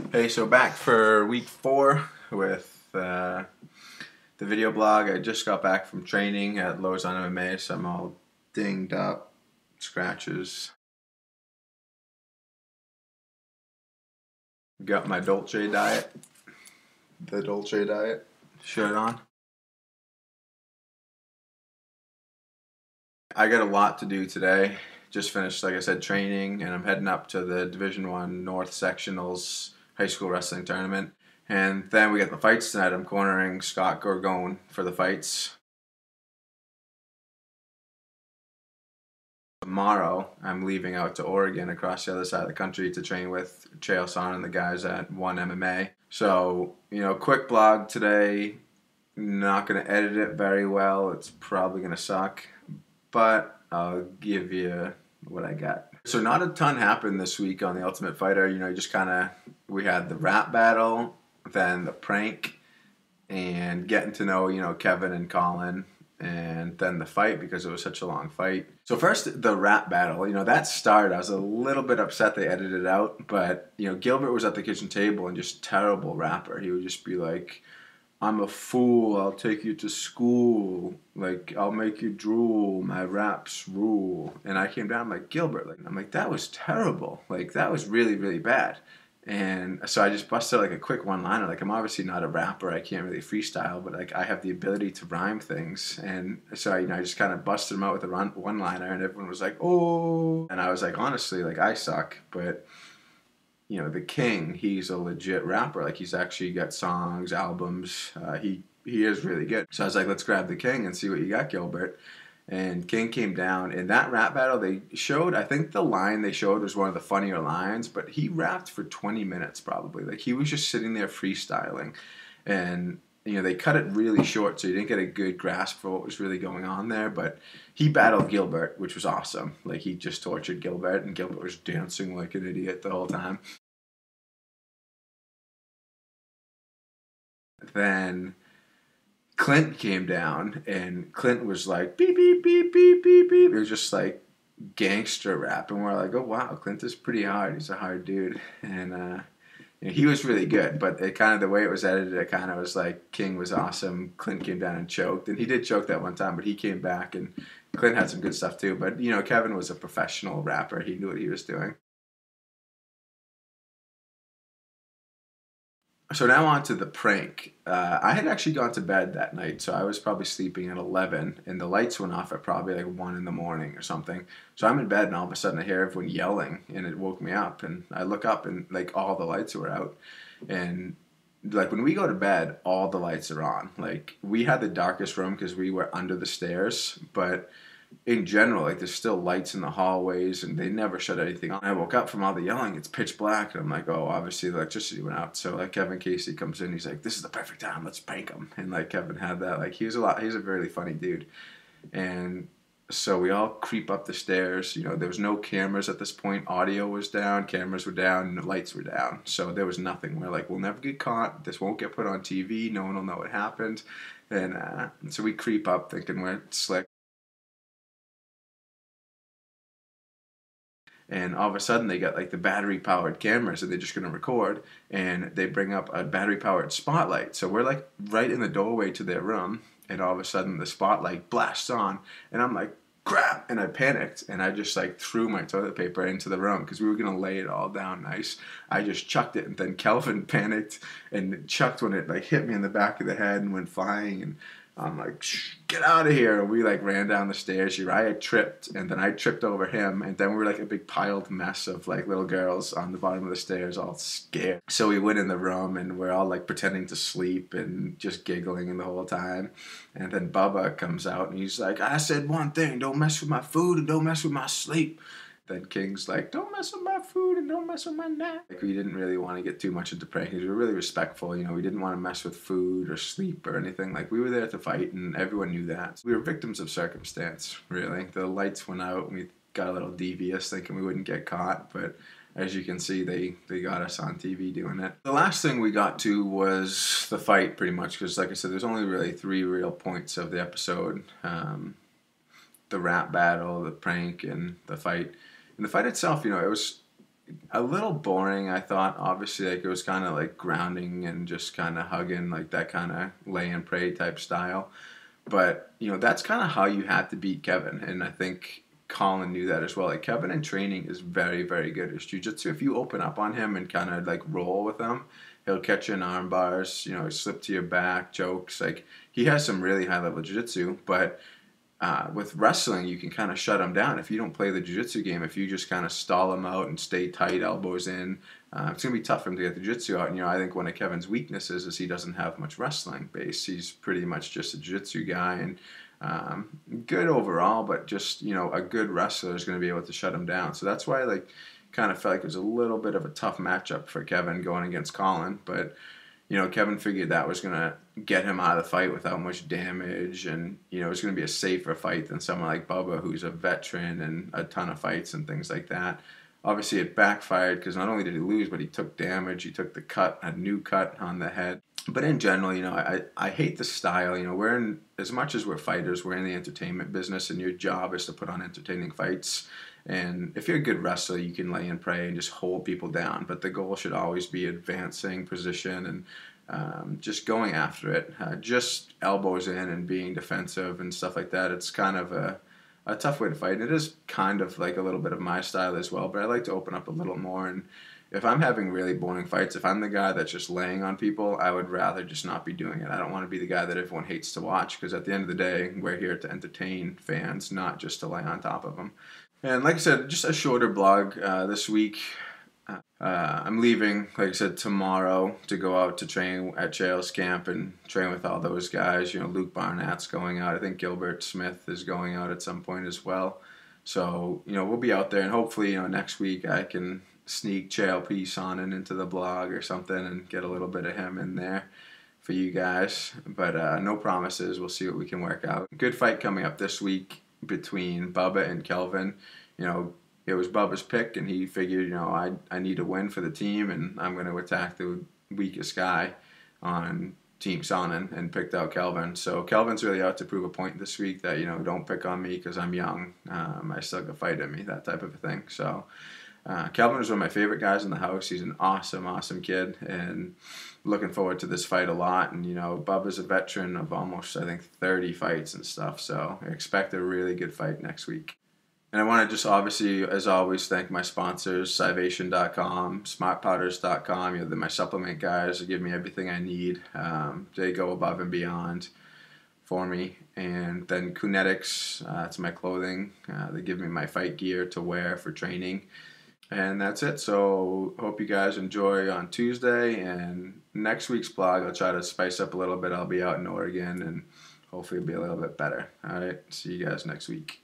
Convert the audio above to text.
Hey, so back for week 4 with the video blog. I just got back from training at Lowe's on MMA, so I'm all dinged up, scratches. Got my Dolce diet, the Dolce diet shirt on. I got a lot to do today. Just finished, like I said, training, and I'm heading up to the Division I North Sectionals high school wrestling tournament. And then we got the fights tonight. I'm cornering Scott Gorgone for the fights. Tomorrow, I'm leaving out to Oregon across the other side of the country to train with Chael Sonnen and the guys at One MMA. So, quick blog today. Not going to edit it very well. It's probably going to suck. But I'll give you what I got. So not a ton happened this week on The Ultimate Fighter. We had the rap battle, then the prank, and getting to know, Kevin and Colin, and then the fight because it was such a long fight. So first, the rap battle. That started. I was a little bit upset they edited it out, but, Gilbert was at the kitchen table and just terrible rapper. He would just be like, "I'm a fool, I'll take you to school, like, I'll make you drool, my raps rule." And I came down, I'm like, "Gilbert," that was terrible. That was really, really bad. And so I just busted like a quick one-liner. I'm obviously not a rapper, I can't really freestyle, but I have the ability to rhyme things. And so I just kind of busted him out with a one-liner, and everyone was like, "Oh." And I was like, honestly, I suck, but the King, he's a legit rapper. He's actually got songs, albums. He is really good. So I was like, let's grab the King and see what you got, Gilbert. And King came down. In that rap battle, they showed, I think the line they showed was one of the funnier lines, but he rapped for 20 minutes probably. He was just sitting there freestyling. And they cut it really short, so you didn't get a good grasp for what was really going on there. But he battled Gilbert, which was awesome. He just tortured Gilbert, and Gilbert was dancing like an idiot the whole time. Then Clint came down, and Clint was like, beep, beep, beep, beep, beep, beep. It was just gangster rap. And we're like, oh, wow, Clint is pretty hard. He's a hard dude. And he was really good, but it kind of, the way it was edited, it kind of was like King was awesome. Clint came down and choked, and he did choke that one time, but he came back, and Clint had some good stuff too. But, Kevin was a professional rapper. He knew what he was doing. So now on to the prank. I had actually gone to bed that night, so I was probably sleeping at 11, and the lights went off at probably 1 in the morning or something. So I'm in bed, and all of a sudden I hear everyone yelling, and it woke me up, and I look up, and all the lights were out. And when we go to bed, all the lights are on. We had the darkest room because we were under the stairs, but in general, there's still lights in the hallways, and they never shut anything on. I woke up from all the yelling. It's pitch black, and I'm like, oh, obviously the electricity went out. So Kevin Casey comes in. He's like, this is the perfect time. Let's prank him. And Kevin had that. He's a really funny dude. And so we all creep up the stairs. There was no cameras at this point. Audio was down, cameras were down, and the lights were down. So there was nothing. We're like, we'll never get caught. This won't get put on TV. No one will know what happened. And so we creep up thinking we're slick. And all of a sudden they got the battery powered cameras, and they're just going to record, and they bring up a battery powered spotlight. So we're right in the doorway to their room, and all of a sudden the spotlight blasts on, and I'm like, crap, and I panicked, and I just threw my toilet paper into the room because we were going to lay it all down nice. I just chucked it, and then Kelvin panicked and chucked when it hit me in the back of the head and went flying, and I'm like, shh, get out of here. And we ran down the stairs. Uriah tripped, and then I tripped over him, and then we were a big piled mess of little girls on the bottom of the stairs, all scared. So we went in the room, and we're all pretending to sleep and just giggling the whole time. And then Bubba comes out, and he's like, I said one thing, don't mess with my food and don't mess with my sleep. Then King's like, don't mess with my food and don't mess with my nap. We didn't really want to get too much into pranking. We were really respectful. We didn't want to mess with food or sleep or anything. We were there to fight, and everyone knew that. We were victims of circumstance, really. The lights went out, and we got a little devious thinking we wouldn't get caught, but as you can see, they got us on TV doing it. The last thing we got to was the fight, pretty much, because like I said, there's only really 3 real points of the episode. The rap battle, the prank, and the fight. And the fight itself, it was a little boring, I thought. Obviously, like it was kind of like grounding and just kind of hugging, like that kind of lay and pray type style. But that's kind of how you had to beat Kevin, and I think Colin knew that as well. Like Kevin in training is very, very good. His jiu-jitsu, if you open up on him and kind of like roll with him, he'll catch you in arm bars, slip to your back, chokes. Like he has some really high level jiu-jitsu, but with wrestling, you can kind of shut him down if you don't play the jiu-jitsu game. If you just kind of stall him out and stay tight, elbows in, it's going to be tough for him to get the jiu-jitsu out. And, I think one of Kevin's weaknesses is he doesn't have much wrestling base. He's pretty much just a jiu-jitsu guy and good overall, but just, a good wrestler is going to be able to shut him down. So that's why, like, kind of felt like it was a little bit of a tough matchup for Kevin going against Colin. But Kevin figured that was going to get him out of the fight without much damage, and, it was going to be a safer fight than someone like Bubba, who's a veteran and a ton of fights and things like that. Obviously, it backfired because not only did he lose, but he took damage. He took the cut, a new cut on the head. But in general, I hate the style. As much as we're fighters, we're in the entertainment business, and your job is to put on entertaining fights. And if you're a good wrestler, you can lay and pray and just hold people down. But the goal should always be advancing position and just going after it. Just elbows in and being defensive and stuff like that. It's kind of a tough way to fight. It is kind of like a little bit of my style as well, but I like to open up a little more. And if I'm having really boring fights, if I'm the guy that's just laying on people, I would rather just not be doing it. I don't want to be the guy that everyone hates to watch, because at the end of the day, we're here to entertain fans, not just to lay on top of them. And like I said, just a shorter blog this week. I'm leaving, like I said, tomorrow to go out to train at Chael's camp and train with all those guys. Luke Barnett's going out. I think Gilbert Smith is going out at some point as well. So, we'll be out there, and hopefully, next week I can sneak Chael Peace on and into the blog or something and get a little bit of him in there for you guys. But no promises. We'll see what we can work out. Good fight coming up this week between Bubba and Kelvin. It was Bubba's pick, and he figured, I need to win for the team, and I'm going to attack the weakest guy on Team Sonnen, and picked out Kelvin. So Kelvin's really out to prove a point this week that, don't pick on me because I'm young. I still got fight in me, that type of a thing. So Kelvin is one of my favorite guys in the house. He's an awesome, awesome kid, and looking forward to this fight a lot. And, Bubba's a veteran of almost, I think, 30 fights and stuff. So I expect a really good fight next week. And I want to just obviously, as always, thank my sponsors, Scivation.com, SmartPowders.com. They're my supplement guys. They give me everything I need. They go above and beyond for me. And then Kunetics, it's my clothing. They give me my fight gear to wear for training. And that's it. So hope you guys enjoy on Tuesday. And next week's blog, I'll try to spice up a little bit. I'll be out in Oregon, and hopefully it'll be a little bit better. All right. See you guys next week.